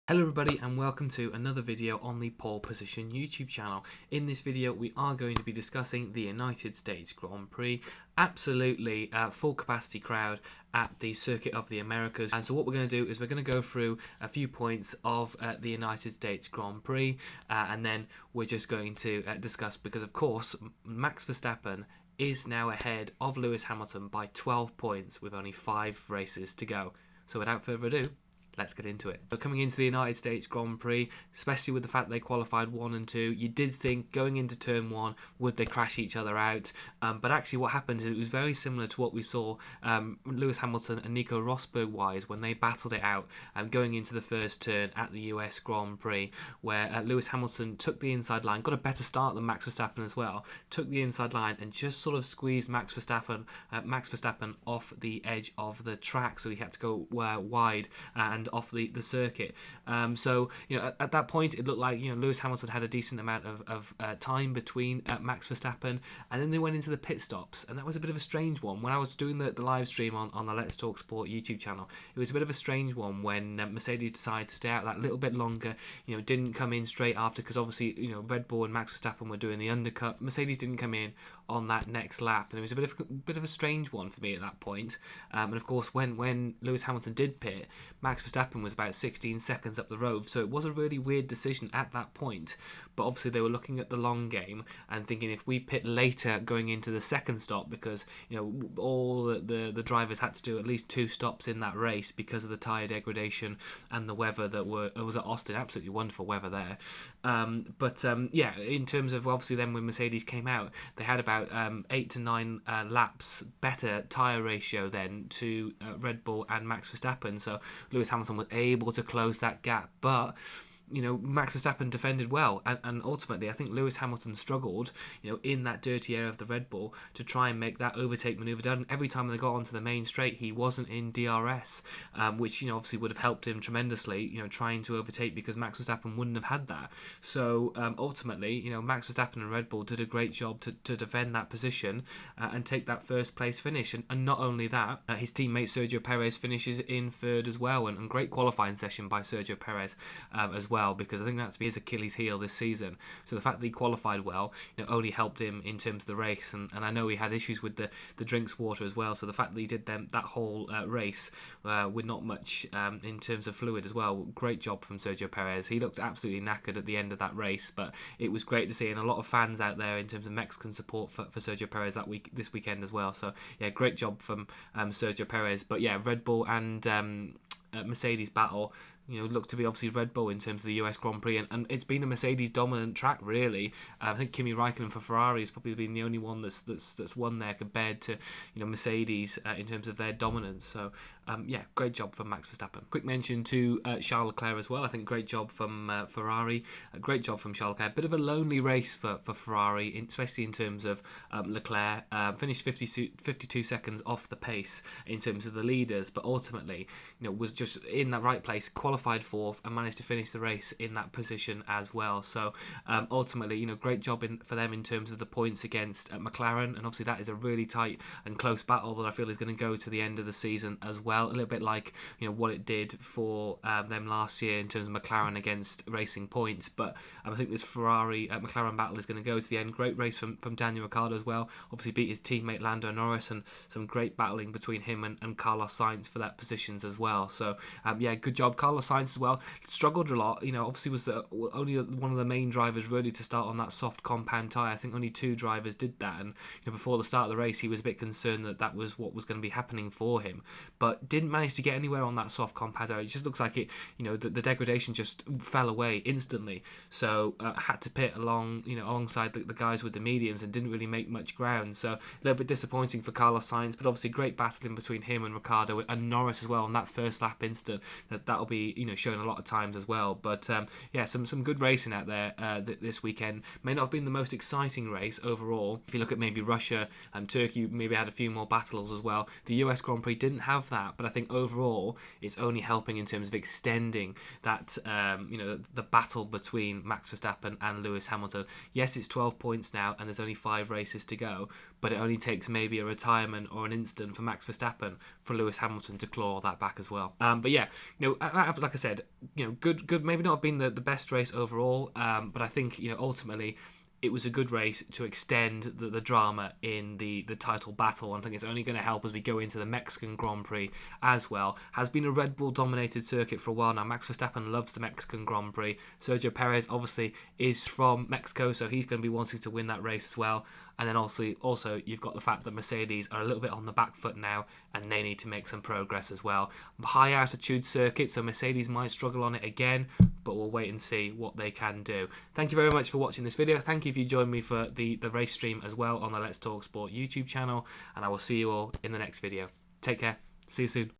Hello everybody and welcome to another video on the Pole Position YouTube channel. In this video we are going to be discussing the United States Grand Prix. Absolutely full capacity crowd at the Circuit of the Americas, and so what we're going to do is we're going to go through a few points of the United States Grand Prix, and then we're just going to discuss, because of course Max Verstappen is now ahead of Lewis Hamilton by 12 points with only 5 races to go. So without further ado, let's get into it. So coming into the United States Grand Prix, especially with the fact they qualified 1 and 2, you did think going into turn 1, would they crash each other out? But actually what happened is it was very similar to what we saw Lewis Hamilton and Nico Rosberg wise when they battled it out going into the first turn at the US Grand Prix, where Lewis Hamilton took the inside line, got a better start than Max Verstappen as well, took the inside line and just sort of squeezed Max Verstappen off the edge of the track, so he had to go wide and off the circuit. So at that point it looked like Lewis Hamilton had a decent amount of time between Max Verstappen, and then they went into the pit stops, and that was a bit of a strange one. When I was doing the live stream on the Let's Talk Sport YouTube channel, it was a bit of a strange one when Mercedes decided to stay out that little bit longer, didn't come in straight after, because obviously Red Bull and Max Verstappen were doing the undercut. Mercedes didn't come in on that next lap, and it was a bit of a strange one for me at that point. And of course when Lewis Hamilton did pit, Max Verstappen was about 16 seconds up the road, so it was a really weird decision at that point. But obviously they were looking at the long game and thinking, if we pit later going into the second stop, because all the drivers had to do at least 2 stops in that race because of the tyre degradation and the weather that was at Austin. Absolutely wonderful weather there. Yeah, in terms of obviously then when Mercedes came out, they had about 8 to 9 laps better tyre ratio then to Red Bull and Max Verstappen, so Lewis Hamilton was able to close that gap. But Max Verstappen defended well, and ultimately I think Lewis Hamilton struggled, in that dirty area of the Red Bull to try and make that overtake manoeuvre done. Every time they got onto the main straight, he wasn't in DRS, which obviously would have helped him tremendously, trying to overtake, because Max Verstappen wouldn't have had that. So ultimately, Max Verstappen and Red Bull did a great job to defend that position and take that first place finish. And not only that, his teammate Sergio Perez finishes in 3rd as well, and great qualifying session by Sergio Perez as well, because I think that's his Achilles heel this season. So the fact that he qualified well, only helped him in terms of the race, and I know he had issues with the drinks water as well. So the fact that he did that whole race with not much in terms of fluid as well, great job from Sergio Perez. He looked absolutely knackered at the end of that race, but it was great to see, and a lot of fans out there in terms of Mexican support for Sergio Perez this weekend as well. So yeah, great job from Sergio Perez. But yeah, Red Bull and Mercedes battle, look to be obviously Red Bull in terms of the US Grand Prix, and it's been a Mercedes dominant track really. I think Kimi Raikkonen for Ferrari has probably been the only one that's won there compared to Mercedes in terms of their dominance. So yeah, great job from Max Verstappen. Quick mention to Charles Leclerc as well. I think great job from Ferrari, great job from Charles Leclerc. Bit of a lonely race for Ferrari, especially in terms of Leclerc. Finished 52 seconds off the pace in terms of the leaders, but ultimately was just in that right place, qualified 4th, and managed to finish the race in that position as well. So ultimately, great job for them in terms of the points against McLaren, and obviously that is a really tight and close battle that I feel is going to go to the end of the season as well. A little bit like what it did for them last year in terms of McLaren against Racing Points. But I think this Ferrari McLaren battle is going to go to the end. Great race from Daniel Ricciardo as well. Obviously beat his teammate Lando Norris, and some great battling between him and Carlos Sainz for that positions as well. So yeah, good job. Carlos Sainz as well struggled a lot. Obviously was only one of the main drivers really to start on that soft compound tyre. I think only 2 drivers did that, and before the start of the race he was a bit concerned that was what was going to be happening for him, but didn't manage to get anywhere on that soft compound tyre. It just looks like it, the degradation just fell away instantly. So had to pit alongside the guys with the mediums, and didn't really make much ground. So a little bit disappointing for Carlos Sainz, but obviously great battling between him and Ricciardo and Norris as well on that first lap instant. That'll be shown a lot of times as well. But yeah, some good racing out there this weekend. May not have been the most exciting race overall. If you look at maybe Russia and Turkey, maybe had a few more battles as well. The US Grand Prix didn't have that, but I think overall it's only helping in terms of extending that the battle between Max Verstappen and Lewis Hamilton. Yes, it's 12 points now, and there's only 5 races to go, but it only takes maybe a retirement or an incident for Max Verstappen for Lewis Hamilton to claw that back as well. But yeah, like I said, good. Maybe not have been the best race overall, but I think ultimately it was a good race to extend the drama in the title battle. I think it's only going to help as we go into the Mexican Grand Prix as well. Has been a Red Bull dominated circuit for a while now. Max Verstappen loves the Mexican Grand Prix. Sergio Perez obviously is from Mexico, so he's going to be wanting to win that race as well. And then also you've got the fact that Mercedes are a little bit on the back foot now, and they need to make some progress as well. High altitude circuit, so Mercedes might struggle on it again, but we'll wait and see what they can do. Thank you very much for watching this video. Thank you if you joined me for the race stream as well on the Let's Talk Sport YouTube channel, and I will see you all in the next video. Take care. See you soon.